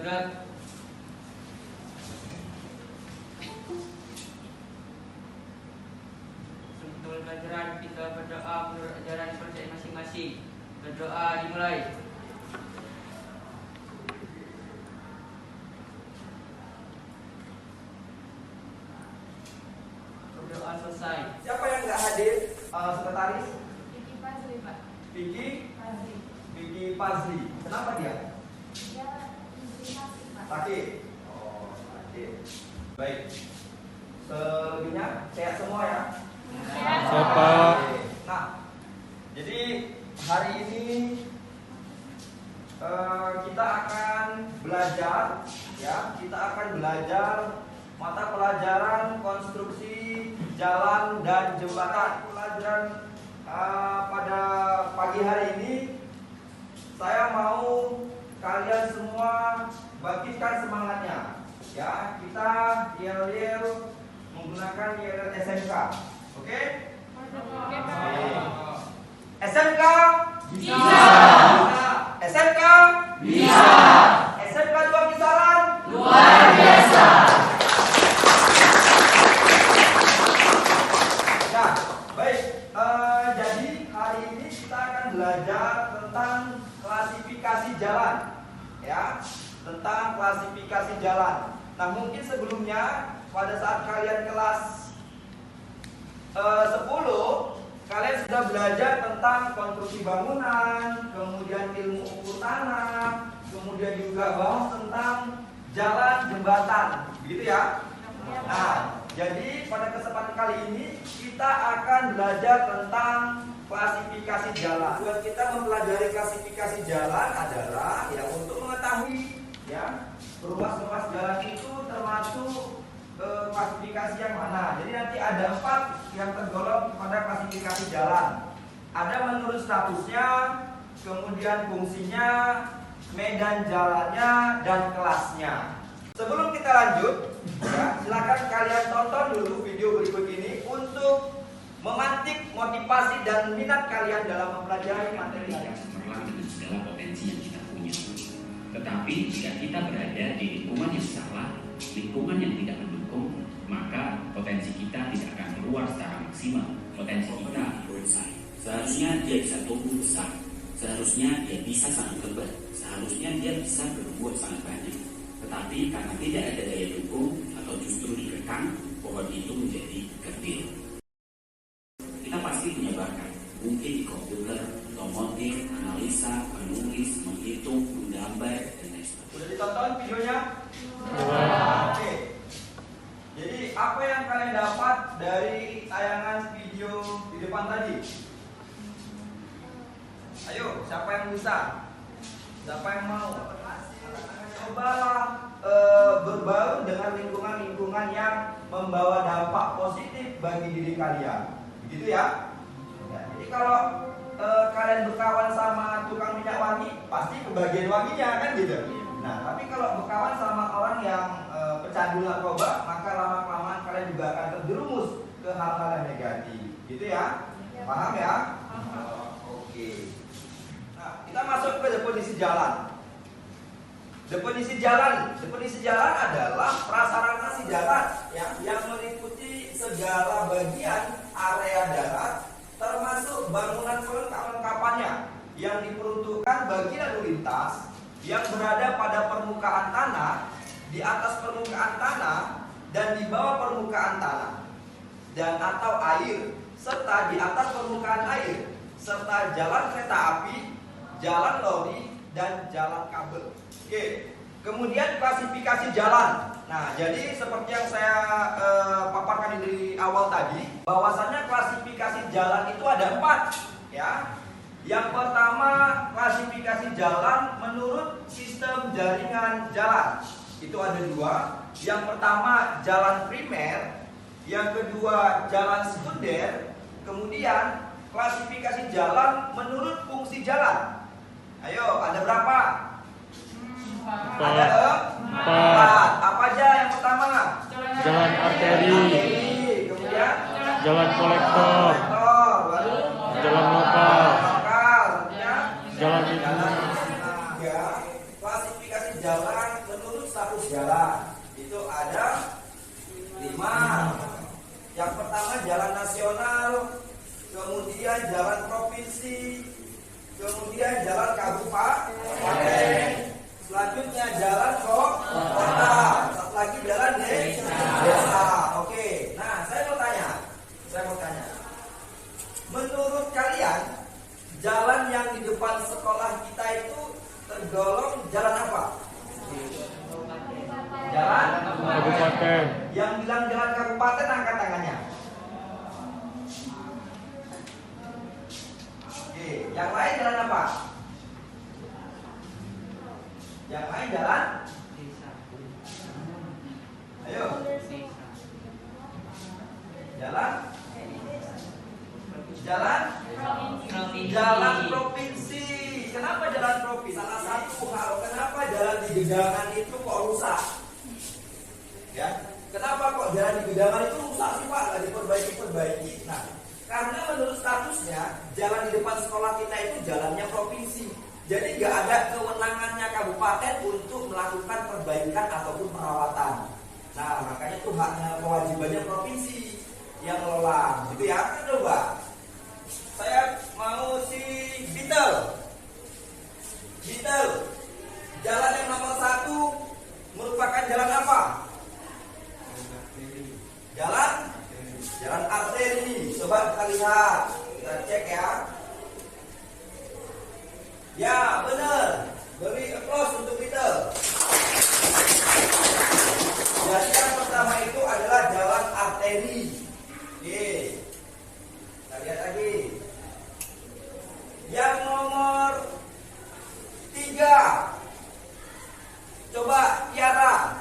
Berat. Sentul pelajaran, kita berdoa menurut ajaran projek masing-masing. Berdoa dimulai. Berdoa selesai. Siapa yang nggak hadir? Sekretaris? Vicky Fazli, Pak. Vicky? Fazli. Vicky Fazli. Kenapa dia? Dia sakit, Pak. Sakit. Oh, sakit. Baik. Selebihnya sehat semua ya. Siapa? Nah, jadi hari ini kita akan belajar, ya. Kita akan belajar mata pelajaran konstruksi jalan dan jembatan. Pelajaran pada pagi hari ini saya mau kalian semua bangkitkan semangatnya. Ya, kita yel-yel menggunakan yel SMK. Oke? Oke, Pak. SMK Bisa. SMK Bisa. SMK 2 Kisaran Luar biasa. Ya, baik. Jadi hari ini kita akan belajar tentang klasifikasi jalan, ya, tentang klasifikasi jalan. Nah, mungkin sebelumnya pada saat kalian kelas 10, kalian sudah belajar tentang konstruksi bangunan, kemudian ilmu ukur tanah, kemudian juga bahas tentang jalan jembatan, begitu ya. Nah, jadi pada kesempatan kali ini kita akan belajar tentang klasifikasi jalan. Buat kita mempelajari klasifikasi jalan adalah ya untuk mengetahui ya ruas-ruas jalan itu termasuk klasifikasi yang mana. Jadi nanti ada 4 yang tergolong pada klasifikasi jalan. Ada menurut statusnya, kemudian fungsinya, medan jalannya, dan kelasnya. Sebelum kita lanjut, ya, silakan kalian tonton dulu video berikut ini untuk memantik motivasi dan minat kalian dalam mempelajari materi ini. Cemerlang dengan segala potensi yang kita punya. Tetapi jika kita berada di lingkungan yang salah, lingkungan yang tidak mendukung, maka potensi kita tidak akan keluar secara maksimal. Potensi kita besar. Seharusnya dia bisa tumbuh besar. Seharusnya dia bisa sangat lebat. Seharusnya dia bisa berbuat sangat banyak. Tetapi karena tidak ada daya dukung atau justru dikekang, pohon itu menjadi kerdil. Kita pasti punya bakat, mungkin di komputer, otomotif, analisa, menulis, menghitung, menggambar, dan lain sebagainya. Sudah ditonton videonya? Oke. Jadi apa yang kalian dapat dari tayangan video di depan tadi? Ayo, siapa yang bisa? Siapa yang mau? Cobalah berbaur dengan lingkungan-lingkungan yang membawa dampak positif bagi diri kalian. Begitu ya? Jadi kalau kalian berkawan sama tukang minyak wangi, pasti kebagian wanginya kan gitu. Nah, tapi kalau berkawan sama orang yang pecandu narkoba, maka lama-kelamaan kalian juga akan terjerumus ke hal-hal yang negatif. Gitu ya? Paham ya? Oke. Nah, kita masuk ke definisi jalan. Definisi jalan adalah prasarana si jalan ya, yang meliputi segala bagian area darat, termasuk bangunan pelengkap-lengkapannya yang diperuntukkan bagi lalu lintas yang berada pada permukaan tanah, di atas permukaan tanah, dan di bawah permukaan tanah, dan atau air, serta di atas permukaan air, serta jalan kereta api, jalan lori, dan jalan kabel. Oke, kemudian klasifikasi jalan. Nah, jadi seperti yang saya paparkan di awal tadi, bahwasannya klasifikasi jalan itu ada 4, ya. Yang pertama, klasifikasi jalan menurut sistem jaringan jalan. Itu ada 2. Yang pertama, jalan primer. Yang kedua, jalan sekunder. Kemudian, klasifikasi jalan menurut fungsi jalan. Ayo, ada berapa? Ada 4. Apa aja yang pertama? Jalan arteri, Kemudian jalan kolektor, baru jalan lokal, lokal, ya. jalan itu. Jalan 3. Klasifikasi jalan jalan. Itu ada 5. Yang pertama jalan nasional, kemudian jalan provinsi, kemudian jalan kabupaten, selanjutnya jalan kota, satu lagi jalan desa. Oke, nah saya mau tanya, menurut kalian jalan yang di depan sekolah kita itu tergolong jalan apa? Jalan Kabupaten. Yang bilang jalan kabupaten angkat tangannya. Oke, yang lain jalan apa? Yang lain jalan? Ayo. Jalan? Jalan provinsi. Kenapa jalan provinsi? Salah satu hal kenapa jalan di gedangan itu kok rusak? Ya, kenapa kok jalan di gedangan itu rusak sih Pak? Nggak diperbaiki. Nah, karena menurut statusnya jalan di depan sekolah kita itu jalannya provinsi. Jadi nggak ada kewenangannya kabupaten untuk melakukan perbaikan ataupun perawatan. Nah, makanya itu haknya kewajibannya provinsi yang ngelola. Gitu ya, coba. Saya mau si Beetle. Jalan yang nomor 1 merupakan jalan apa? Jalan arteri. Coba kita lihat, kita cek ya. Ya benar. Beri applause untuk Beetle. Jadi yang pertama itu adalah jalan arteri. Oke. Kita lihat lagi. Yang nomor 3. Coba Tiara.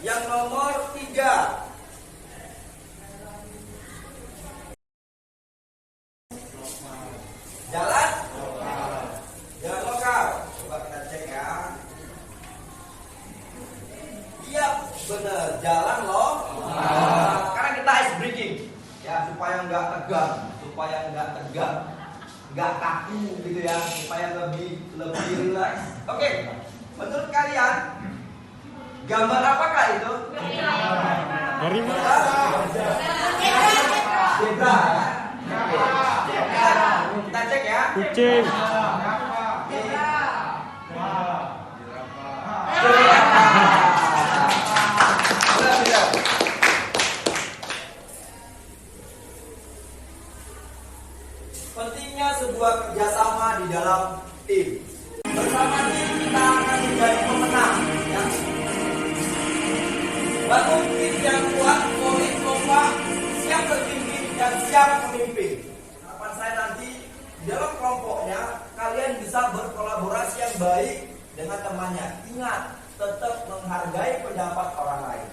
Yang nomor 3. Jalan lokal. Coba kita cek ya. Iya benar, jalan lokal. Sekarang kita ice breaking ya, supaya nggak tegang, nggak kaku gitu ya, supaya lebih relax. Oke, menurut kalian gambar apakah itu? Harimau. Zebra. Kita cek ya. Kucing. Pentingnya sebuah kerjasama di dalam tim. Bersama tim kita akan menjadi pemenang. Ya. Bangun tim yang kuat, solid, kompak, siap berpimpin dan siap memimpin. Harapan saya nanti di dalam kelompoknya kalian bisa berkolaborasi yang baik dengan temannya. Ingat, tetap menghargai pendapat orang lain.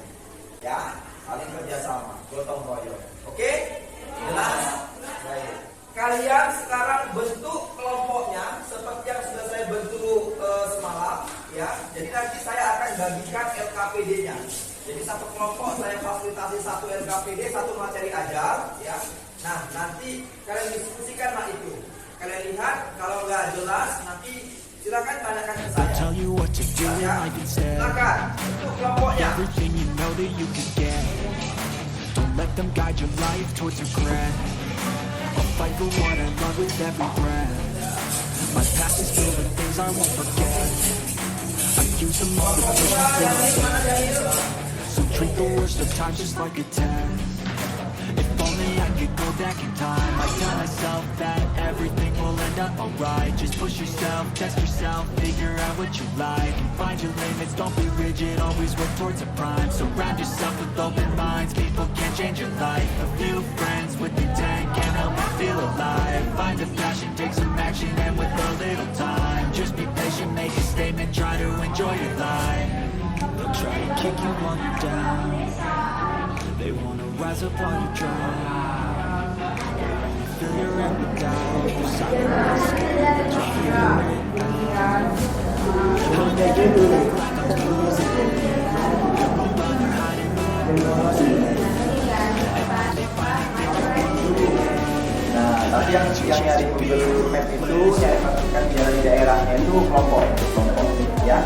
Ya, saling kerjasama, gotong royong. Oke? Jelas? Baik. Kalian sekarang bentuk kelompoknya seperti yang sudah saya bentuk semalam, ya. Jadi nanti saya akan bagikan LKPD-nya. Jadi satu kelompok saya fasilitasi 1 LKPD, 1 materi ajar, ya. Nah, nanti kalian diskusikanlah itu. Kalian lihat, kalau nggak jelas nanti silakan tanyakan ke saya. Tell you what to do Ya, like it's said. silakan untuk kelompoknya. Everything you know that you can get. Don't let them guide your life towards regret. I'll fight for what I love with every breath. My past is filled with things I won't forget. I use them all to push me forward. So treat the worst of times just like a test. If only I could go back in time, I'd tell myself that everything will end up alright. Just push yourself, test yourself, figure out what you like, and find your limits, don't be rigid, always work towards a prime. Surround yourself with open minds, people can change your life. A few friends with intent can help you feel alive. Find a passion, take some action, and with a little time, just be patient, make a statement, try to enjoy your life. They'll try to kick you while you're down. They wanna rise up while you drown. They wanna fill your head with doubt. You're silent and scared, but you're feeling it out. They'll make it look like I'm losing. But they're hiding behind losing. Nah, tapi yang nyari Google Map itu nyari pastikan jalan di daerahnya itu kelompok, ya.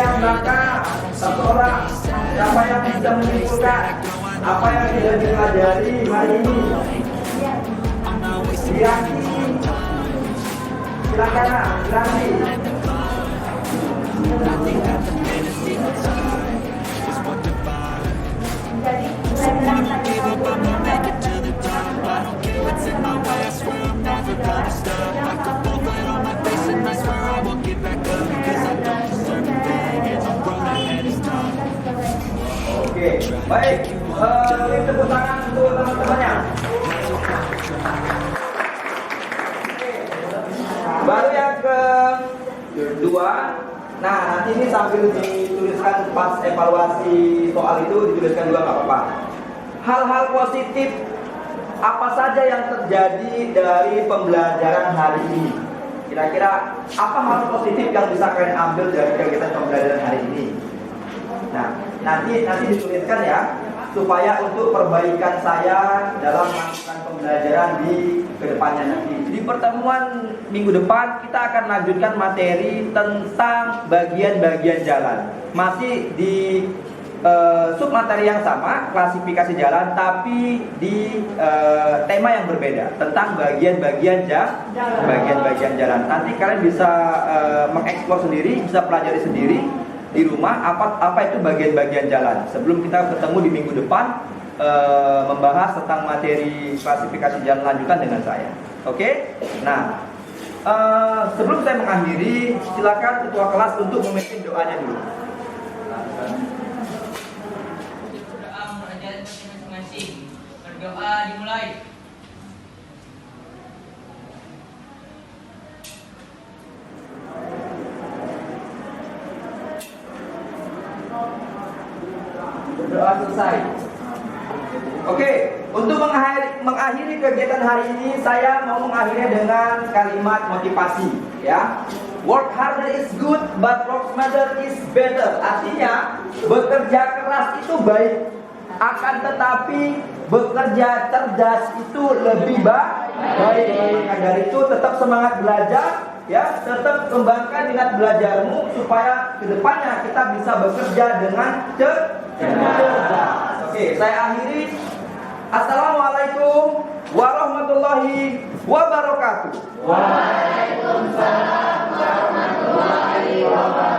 yang nakal? Satu orang. Siapa yang bisa menyimpulkan apa yang sudah dipelajari hari ini? Diraki. Silakan, Diraki. Jadi pelajaran tadi Oke, baik. Beri tepuk tangan untuk teman-temannya. Baru yang kedua. Nah, nanti ini sambil dituliskan pas evaluasi soal itu dituliskan juga nggak apa-apa. Hal-hal positif apa saja yang terjadi dari pembelajaran hari ini? Kira-kira apa hal positif yang bisa kalian ambil dari kegiatan pembelajaran hari ini? Nah, nanti dituliskan ya, supaya untuk perbaikan saya dalam melakukan pembelajaran di kedepannya nanti. Di pertemuan minggu depan kita akan lanjutkan materi tentang bagian-bagian jalan. Masih di submateri yang sama, klasifikasi jalan, tapi di tema yang berbeda tentang bagian-bagian jalan. Nanti kalian bisa mengeksplor sendiri, bisa pelajari sendiri di rumah apa itu bagian-bagian jalan. Sebelum kita ketemu di minggu depan membahas tentang materi klasifikasi jalan lanjutan dengan saya. Oke? Nah, sebelum saya mengakhiri, silakan ketua kelas untuk memimpin doanya dulu. Doa menurut ajaran masing-masing. Berdoa dimulai. Berdoa selesai. Oke, untuk mengakhiri kegiatan hari ini, saya mau mengakhirinya dengan kalimat motivasi, ya. Work harder is good, but work smarter is better. Artinya, bekerja keras itu baik, akan tetapi bekerja cerdas itu lebih baik. Maka dari itu tetap semangat belajar, ya, tetap kembangkan minat belajarmu supaya kedepannya kita bisa bekerja dengan cerdas. Oke, saya akhiri. Assalamualaikum warahmatullahi wabarakatuh. Waalaikumsalam warahmatullahi wabarakatuh.